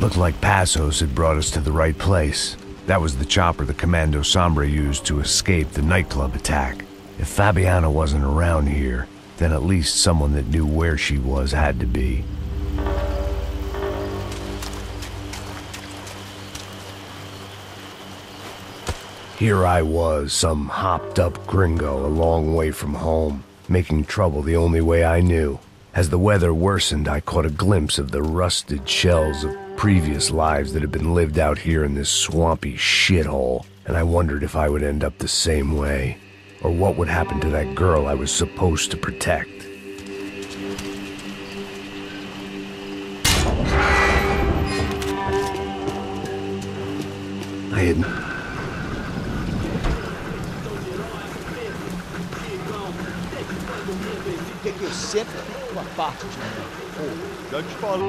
Looked like Passos had brought us to the right place. That was the chopper the Commando Sombra used to escape the nightclub attack. If Fabiana wasn't around here, then at least someone that knew where she was had to be. Here I was, some hopped-up gringo a long way from home, making trouble the only way I knew. As the weather worsened, I caught a glimpse of the rusted shells of previous lives that had been lived out here in this swampy shithole, and I wondered if I would end up the same way, or what would happen to that girl I was supposed to protect. I had... Eu sempre fico uma parte de mim. Já te falo.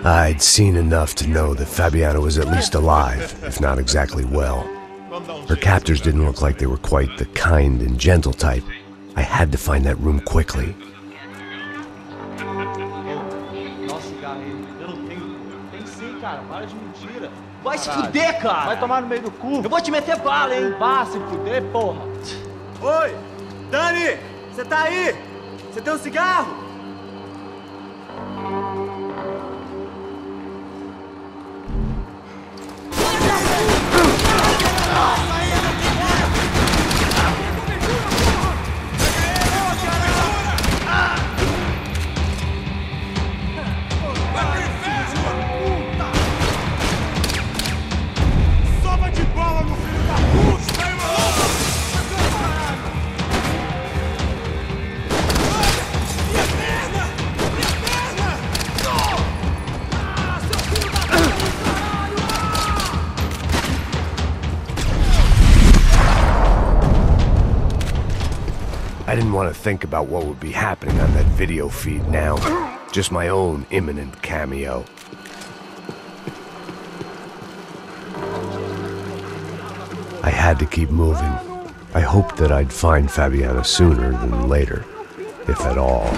I'd seen enough to know that Fabiana was at least alive, if not exactly well. Her captors didn't look like they were quite the kind and gentle type. I had to find that room quickly. Nossa, cigarro aí. Eu não tenho. Tem sim, cara. Para de mentira. Vai se fuder, cara. Vai tomar no meio do cu. Eu vou te meter bala, hein. Vá se fuder, porra. Oi! Dani! Você tá aí? Você tem um cigarro? I didn't want to think about what would be happening on that video feed now. Just my own imminent cameo. I had to keep moving. I hoped that I'd find Fabiana sooner than later, if at all.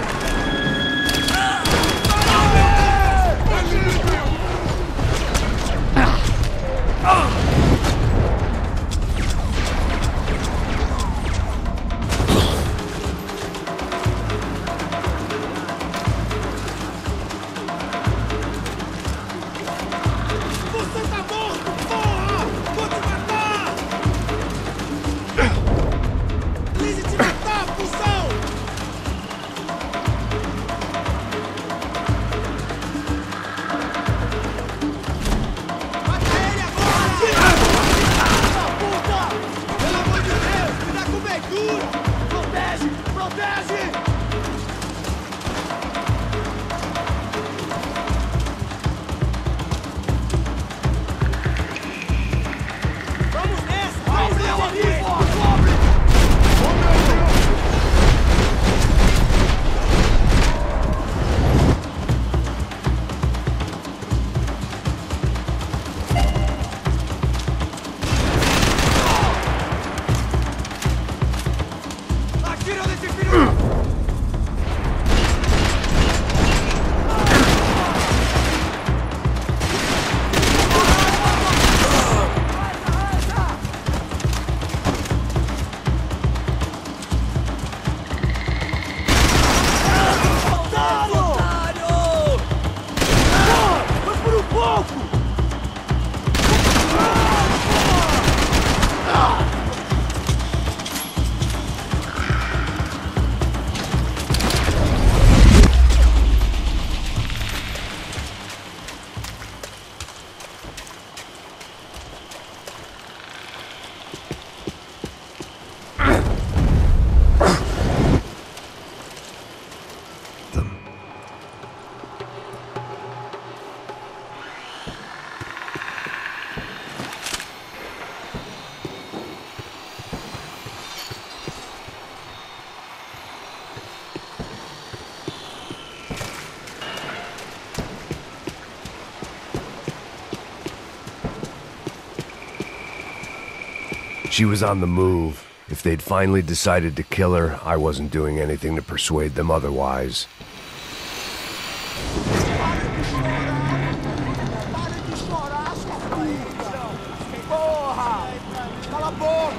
She was on the move. If they'd finally decided to kill her, I wasn't doing anything to persuade them otherwise.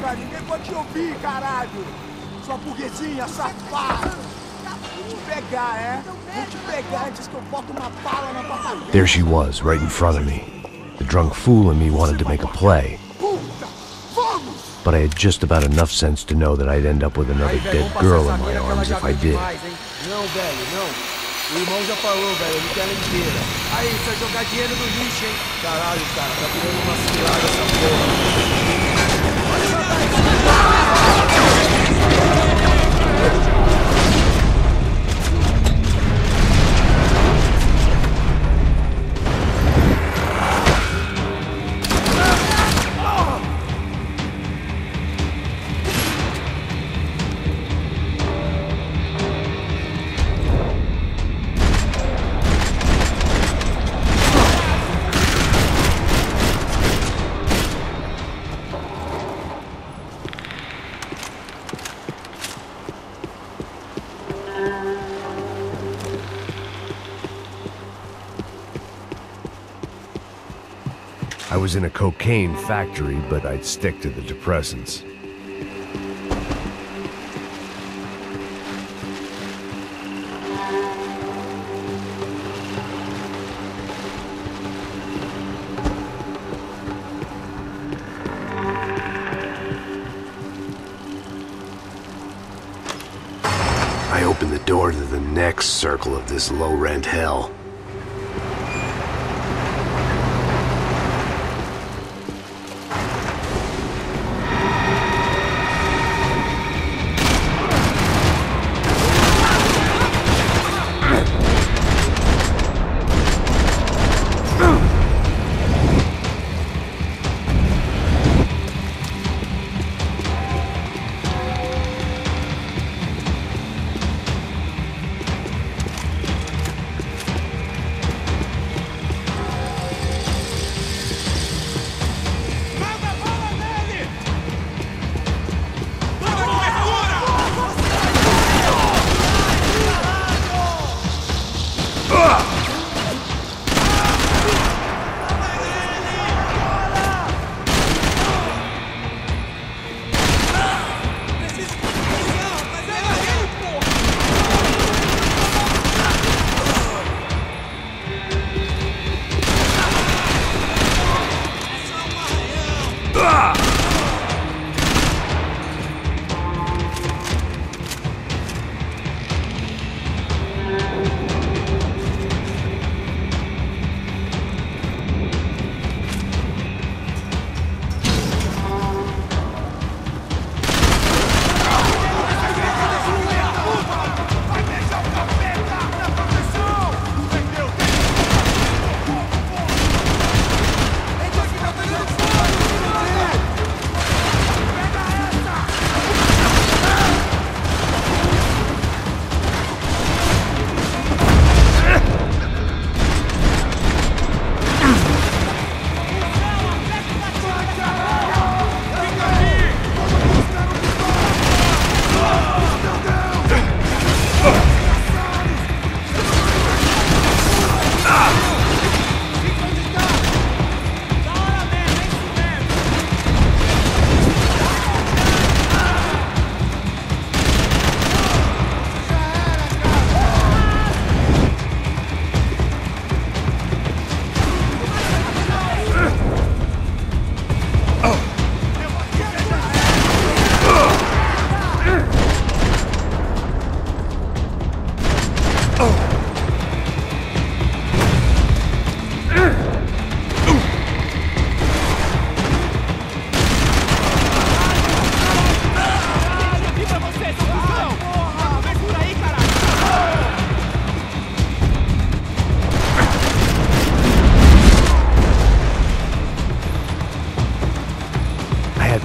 boca! Ninguém pode te ouvir, caralho! Sua burguesinha safada! Vou te pegar, é? Vou te pegar antes que eu boto uma bala na tua cabeça! There she was, right in front of me. The drunk fool in me wanted to make a play. But I had just about enough sense to know that I'd end up with another dead girl in my arms if I did. Não, velho, não. O irmão já falou, velho, não quer ela inteira. Aí, você vai jogar dinheiro no lixo, hein? Caralho, cara, tá virando uma cilada essa porra. Olha essa I was in a cocaine factory, but I'd stick to the depressants. I opened the door to the next circle of this low-rent hell.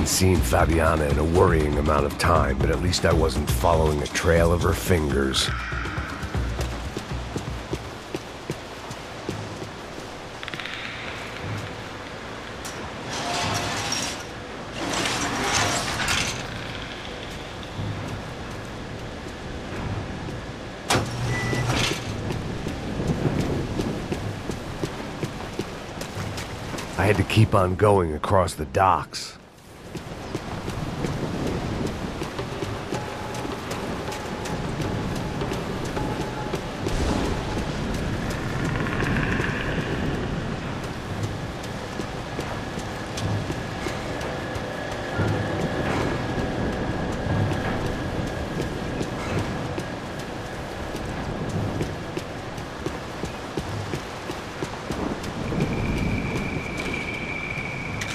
Seen Fabiana in a worrying amount of time, but at least I wasn't following a trail of her fingers. I had to keep on going across the docks.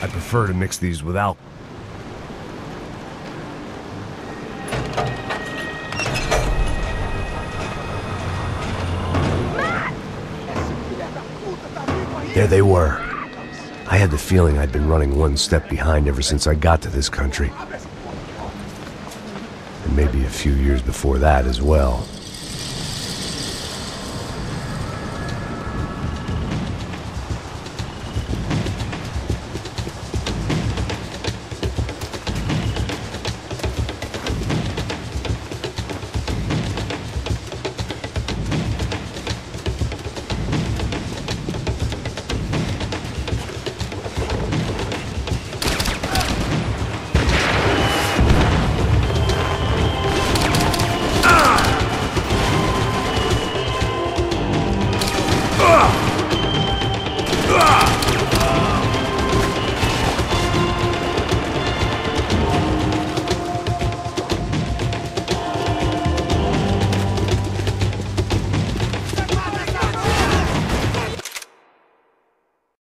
I prefer to mix these with alcohol. There they were. I had the feeling I'd been running one step behind ever since I got to this country. And maybe a few years before that as well.